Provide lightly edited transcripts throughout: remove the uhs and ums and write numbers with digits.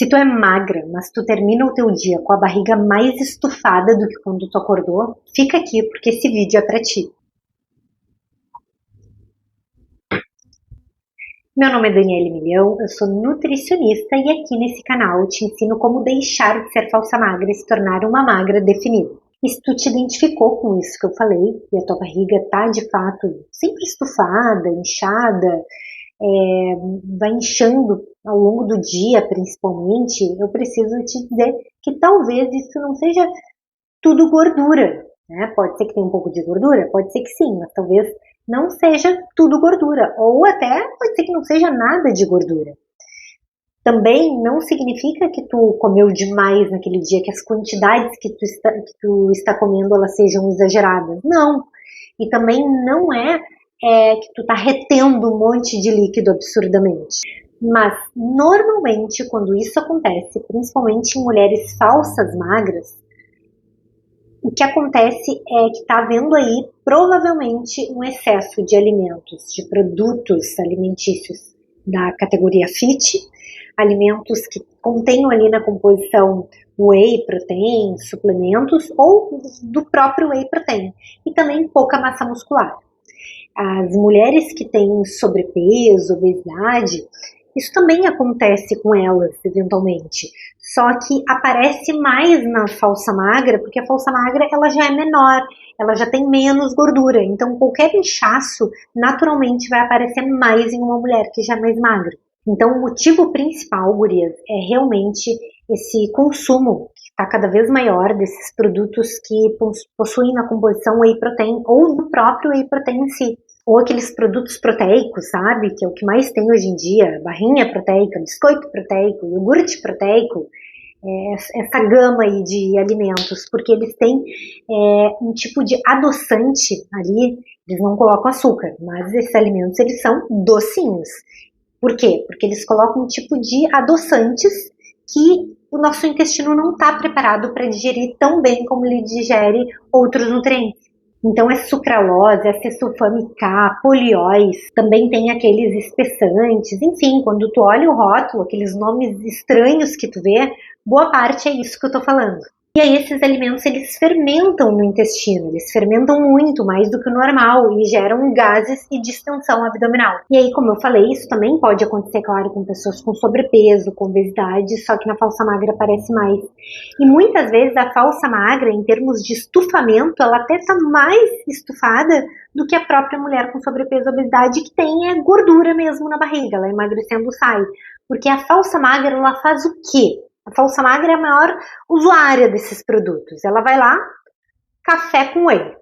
Se tu é magra, mas tu termina o teu dia com a barriga mais estufada do que quando tu acordou, fica aqui porque esse vídeo é pra ti. Meu nome é Daniele Milhão, eu sou nutricionista e aqui nesse canal eu te ensino como deixar de ser falsa magra e se tornar uma magra definida. E se tu te identificou com isso que eu falei, e a tua barriga tá de fato sempre estufada, inchada, vai inchando ao longo do dia principalmente, eu preciso te dizer que talvez isso não seja tudo gordura, né? Pode ser que tenha um pouco de gordura, pode ser que sim, mas talvez não seja tudo gordura, ou até pode ser que não seja nada de gordura. Também não significa que tu comeu demais naquele dia, que as quantidades que tu está comendo elas sejam exageradas. Não. E também não é que tu tá retendo um monte de líquido absurdamente. Mas, normalmente, quando isso acontece, principalmente em mulheres falsas magras, o que acontece é que está havendo aí, provavelmente, um excesso de alimentos, de produtos alimentícios da categoria fit, alimentos que contenham ali na composição whey protein, suplementos, ou do próprio whey protein, e também pouca massa muscular. As mulheres que têm sobrepeso, obesidade, isso também acontece com elas, eventualmente. Só que aparece mais na falsa magra, porque a falsa magra ela já é menor, ela já tem menos gordura. Então, qualquer inchaço, naturalmente, vai aparecer mais em uma mulher que já é mais magra. Então, o motivo principal, gurias, é realmente esse consumo que está cada vez maior desses produtos que possuem na composição whey protein ou no próprio whey protein em si. Ou aqueles produtos proteicos, sabe? Que é o que mais tem hoje em dia, barrinha proteica, biscoito proteico, iogurte proteico, essa gama aí de alimentos, porque eles têm um tipo de adoçante ali, eles não colocam açúcar, mas esses alimentos eles são docinhos. Por quê? Porque eles colocam um tipo de adoçantes que o nosso intestino não está preparado para digerir tão bem como ele digere outros nutrientes. Então é sucralose, é sulfame K, polióis, também tem aqueles espessantes, enfim, quando tu olha o rótulo, aqueles nomes estranhos que tu vê, boa parte é isso que eu tô falando. E aí esses alimentos, eles fermentam no intestino, eles fermentam muito, mais do que o normal, e geram gases e distensão abdominal. E aí, como eu falei, isso também pode acontecer, claro, com pessoas com sobrepeso, com obesidade, só que na falsa magra aparece mais. E muitas vezes a falsa magra, em termos de estufamento, ela até está mais estufada do que a própria mulher com sobrepeso e obesidade, que tem gordura mesmo na barriga, ela emagrecendo sai. Porque a falsa magra, ela faz o quê? A falsa magra é a maior usuária desses produtos. Ela vai lá, café com whey.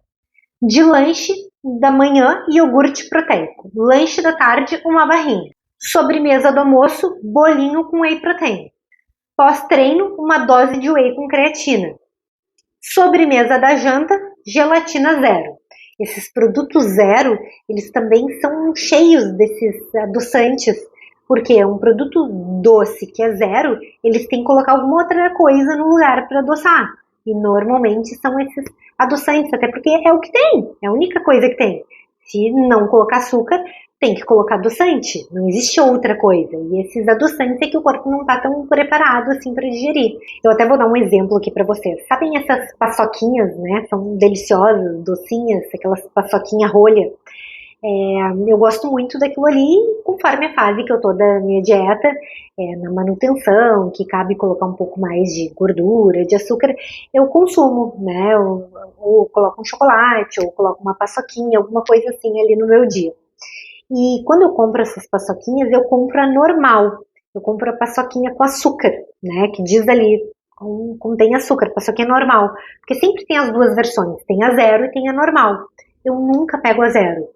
De lanche da manhã, iogurte proteico. Lanche da tarde, uma barrinha. Sobremesa do almoço, bolinho com whey protein. Pós-treino, uma dose de whey com creatina. Sobremesa da janta, gelatina zero. Esses produtos zero, eles também são cheios desses adoçantes. Porque é um produto doce que é zero, eles têm que colocar alguma outra coisa no lugar para adoçar. E normalmente são esses adoçantes, até porque é o que tem, é a única coisa que tem. Se não colocar açúcar, tem que colocar adoçante, não existe outra coisa. E esses adoçantes é que o corpo não está tão preparado assim para digerir. Eu até vou dar um exemplo aqui para vocês. Sabem essas paçoquinhas, né? São deliciosas, docinhas, aquelas paçoquinha rolha. Eu gosto muito daquilo ali, conforme a fase que eu tô da minha dieta, na manutenção, que cabe colocar um pouco mais de gordura, de açúcar, eu consumo, né? Ou coloco um chocolate, ou coloco uma paçoquinha, alguma coisa assim ali no meu dia. E quando eu compro essas paçoquinhas, eu compro a normal. Eu compro a paçoquinha com açúcar, né? Que diz ali, contém açúcar, paçoquinha normal. Porque sempre tem as duas versões, tem a zero e tem a normal. Eu nunca pego a zero.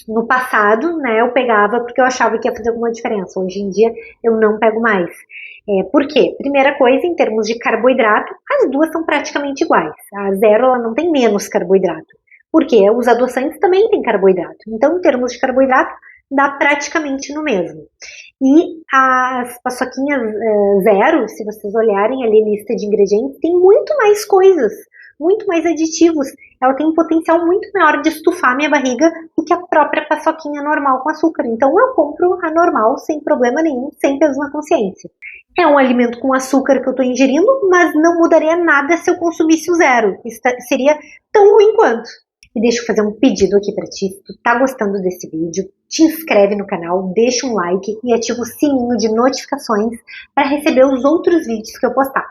No passado, né, eu pegava porque eu achava que ia fazer alguma diferença. Hoje em dia, eu não pego mais. Por quê? Primeira coisa, em termos de carboidrato, as duas são praticamente iguais. A zero, ela não tem menos carboidrato. Porque os adoçantes também têm carboidrato. Então, em termos de carboidrato, dá praticamente no mesmo. E as paçoquinhas zero, se vocês olharem ali a lista de ingredientes, tem muito mais coisas. Muito mais aditivos, ela tem um potencial muito maior de estufar minha barriga do que a própria paçoquinha normal com açúcar. Então eu compro a normal sem problema nenhum, sem peso na consciência. É um alimento com açúcar que eu estou ingerindo, mas não mudaria nada se eu consumisse o zero. Seria tão ruim quanto. E deixa eu fazer um pedido aqui para ti. Se tu tá gostando desse vídeo, te inscreve no canal, deixa um like e ativa o sininho de notificações para receber os outros vídeos que eu postar.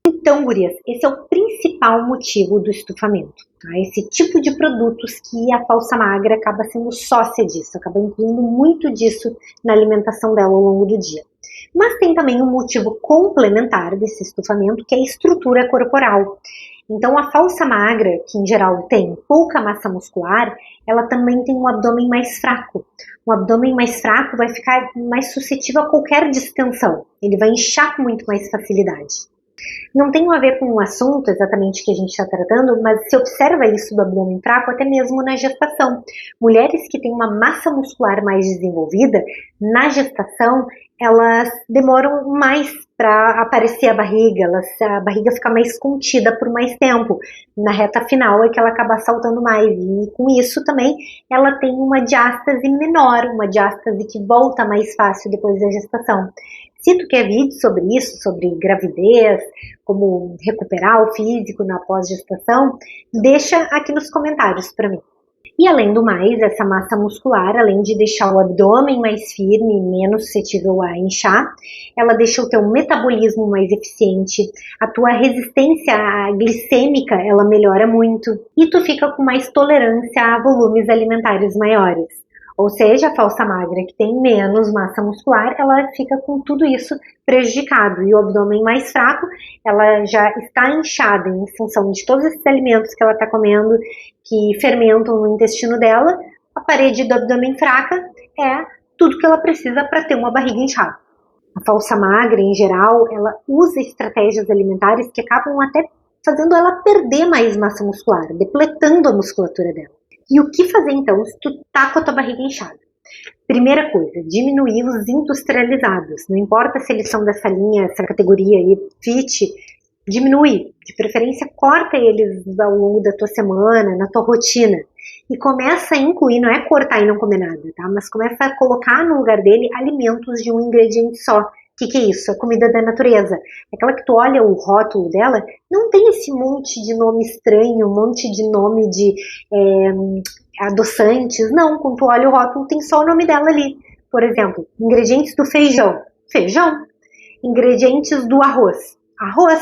Então, gurias, esse é o principal motivo do estufamento. Tá? Esse tipo de produtos que a falsa magra acaba sendo sócia disso, acaba incluindo muito disso na alimentação dela ao longo do dia. Mas tem também um motivo complementar desse estufamento, que é a estrutura corporal. Então, a falsa magra, que em geral tem pouca massa muscular, ela também tem um abdômen mais fraco. Um abdômen mais fraco vai ficar mais suscetível a qualquer distensão. Ele vai inchar com muito mais facilidade. Não tem a ver com o assunto exatamente que a gente está tratando, mas se observa isso do abdômen fraco até mesmo na gestação. Mulheres que têm uma massa muscular mais desenvolvida, na gestação, elas demoram mais para aparecer a barriga fica mais contida por mais tempo. Na reta final é que ela acaba saltando mais, e com isso também ela tem uma diástase menor, uma diástase que volta mais fácil depois da gestação. Se tu quer vídeo sobre isso, sobre gravidez, como recuperar o físico na pós-gestação, deixa aqui nos comentários para mim. E além do mais, essa massa muscular, além de deixar o abdômen mais firme e menos suscetível a inchar, ela deixa o teu metabolismo mais eficiente, a tua resistência glicêmica, ela melhora muito, e tu fica com mais tolerância a volumes alimentares maiores. Ou seja, a falsa magra que tem menos massa muscular, ela fica com tudo isso prejudicado. E o abdômen mais fraco, ela já está inchada em função de todos esses alimentos que ela está comendo, que fermentam no intestino dela. A parede do abdômen fraca é tudo que ela precisa para ter uma barriga inchada. A falsa magra, em geral, ela usa estratégias alimentares que acabam até fazendo ela perder mais massa muscular, depletando a musculatura dela. E o que fazer então se tu tá com a tua barriga inchada? Primeira coisa, diminuir os industrializados. Não importa se eles são dessa linha, essa categoria aí, fit, diminui. De preferência, corta eles ao longo da tua semana, na tua rotina. E começa a incluir, não é cortar e não comer nada, tá? Mas começa a colocar no lugar dele alimentos de um ingrediente só. O que é isso? É comida da natureza. Aquela que tu olha o rótulo dela, não tem esse monte de nome estranho, um monte de nome de adoçantes. Não, quando tu olha o rótulo, tem só o nome dela ali. Por exemplo, ingredientes do feijão. Feijão. Ingredientes do arroz. Arroz.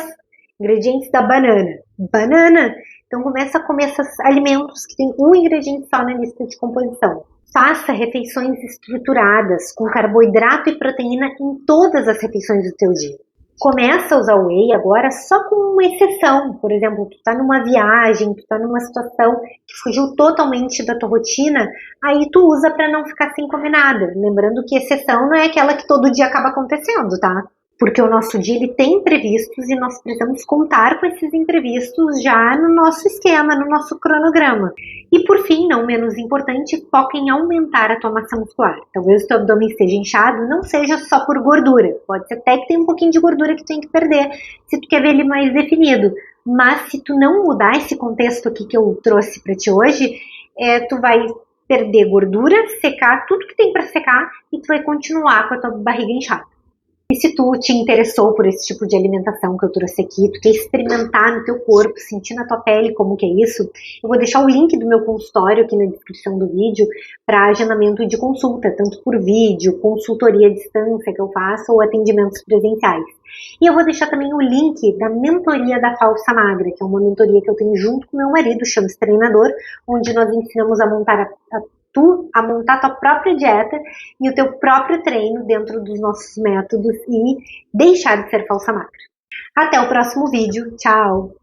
Ingredientes da banana. Banana. Então começa a comer esses alimentos que tem um ingrediente só na lista de composição. Faça refeições estruturadas, com carboidrato e proteína em todas as refeições do teu dia. Começa a usar o whey agora só com uma exceção. Por exemplo, tu tá numa viagem, tu tá numa situação que fugiu totalmente da tua rotina, aí tu usa para não ficar sem comer nada. Lembrando que exceção não é aquela que todo dia acaba acontecendo, tá? Porque o nosso dia ele tem imprevistos e nós precisamos contar com esses imprevistos já no nosso esquema, no nosso cronograma. E por fim, não menos importante, foca em aumentar a tua massa muscular. Talvez o teu abdômen esteja inchado, não seja só por gordura. Pode ser até que tenha um pouquinho de gordura que tu tem que perder, se tu quer ver ele mais definido. Mas se tu não mudar esse contexto aqui que eu trouxe para ti hoje, tu vai perder gordura, secar tudo que tem para secar e tu vai continuar com a tua barriga inchada. E se tu te interessou por esse tipo de alimentação que eu trouxe aqui, tu quer experimentar no teu corpo, sentir na tua pele como que é isso, eu vou deixar o link do meu consultório aqui na descrição do vídeo para agendamento de consulta, tanto por vídeo, consultoria à distância que eu faço ou atendimentos presenciais. E eu vou deixar também o link da mentoria da falsa magra, que é uma mentoria que eu tenho junto com meu marido, chama-se Treinador, onde nós ensinamos a montar a montar a tua própria dieta e o teu próprio treino dentro dos nossos métodos e deixar de ser falsa magra. Até o próximo vídeo. Tchau!